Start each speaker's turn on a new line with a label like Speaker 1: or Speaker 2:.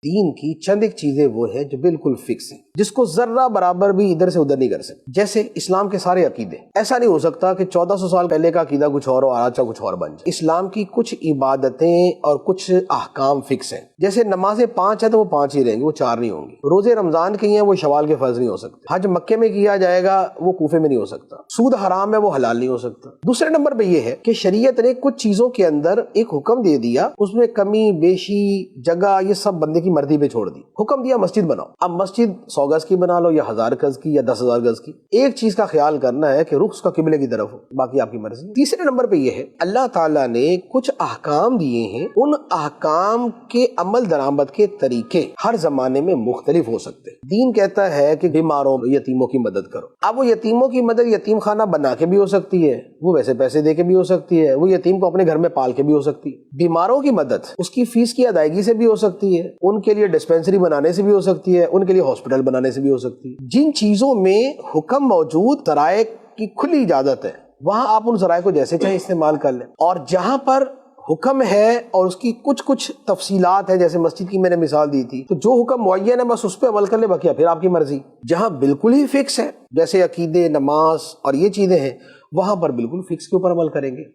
Speaker 1: دین کی چند ایک چیزیں وہ ہیں جو بالکل فکس ہیں، جس کو ذرہ برابر بھی ادھر سے ادھر نہیں کر سکتے. جیسے اسلام کے سارے عقیدے، ایسا نہیں ہو سکتا کہ 1400 سال پہلے کا عقیدہ کچھ اور آج کا کچھ اور بن جائے. اسلام کی کچھ عبادتیں اور کچھ احکام فکس ہیں. جیسے نمازیں 5 ہیں تو وہ 5 ہی رہیں گی، وہ 4 نہیں ہوں گی. روزے رمضان کے ہیں، وہ شوال کے فرض نہیں ہو سکتے. حج مکے میں کیا جائے گا، وہ کوفے میں نہیں ہو سکتا. سود حرام ہے، وہ حلال نہیں ہو سکتا. دوسرے نمبر پہ یہ ہے کہ شریعت نے کچھ چیزوں کے اندر ایک حکم دے دیا، اس میں کمی بیشی جگہ یہ سب بندے کی مرضی پہ چھوڑ دی. حکم دیا مسجد بناؤ، اب مسجد 100 گز کی بنا لو یا 1000 گز کی یا 10,000 گز کی. ایک چیز کا خیال کرنا ہے کہ رخ اس کا قبلے کی طرف ہو، باقی آپ کی مرضی. تیسرے نمبر پہ یہ ہے اللہ تعالیٰ نے کچھ احکام دیے ہیں، ان احکام کے عمل درآمد کے طریقے ہر زمانے میں مختلف ہو سکتے ہیں. دین کہتا ہے کہ بیماروں یتیموں کی مدد کرو. اب وہ یتیموں کی مدد یتیم خانہ بنا کے بھی ہو سکتی ہے، وہ ویسے پیسے دے کے بھی ہو سکتی ہے، وہ یتیم کو اپنے گھر میں پال کے بھی ہو سکتی ہے. بیماروں کی مدد اس کی فیس کی ادائیگی سے بھی ہو سکتی ہے، ان کے لیے ڈسپینسری بنانے سے بھی ہو سکتی ہے، ان کے لیے ہاسپٹل بنانے سے بھی ہو سکتی ہے. جن چیزوں میں حکم موجود، ذرائع کی کھلی اجازت ہے، وہاں آپ ان ذرائع کو جیسے چاہے استعمال کر لیں. اور جہاں پر حکم ہے اور اس کی کچھ تفصیلات ہیں، جیسے مسجد کی میں نے مثال دی تھی، تو جو حکم معین ہے بس اس پہ عمل کر لے، باقی پھر آپ کی مرضی. جہاں بالکل ہی فکس ہے جیسے عقیدے، نماز اور یہ چیزیں ہیں، وہاں پر بالکل فکس کے اوپر عمل کریں گے.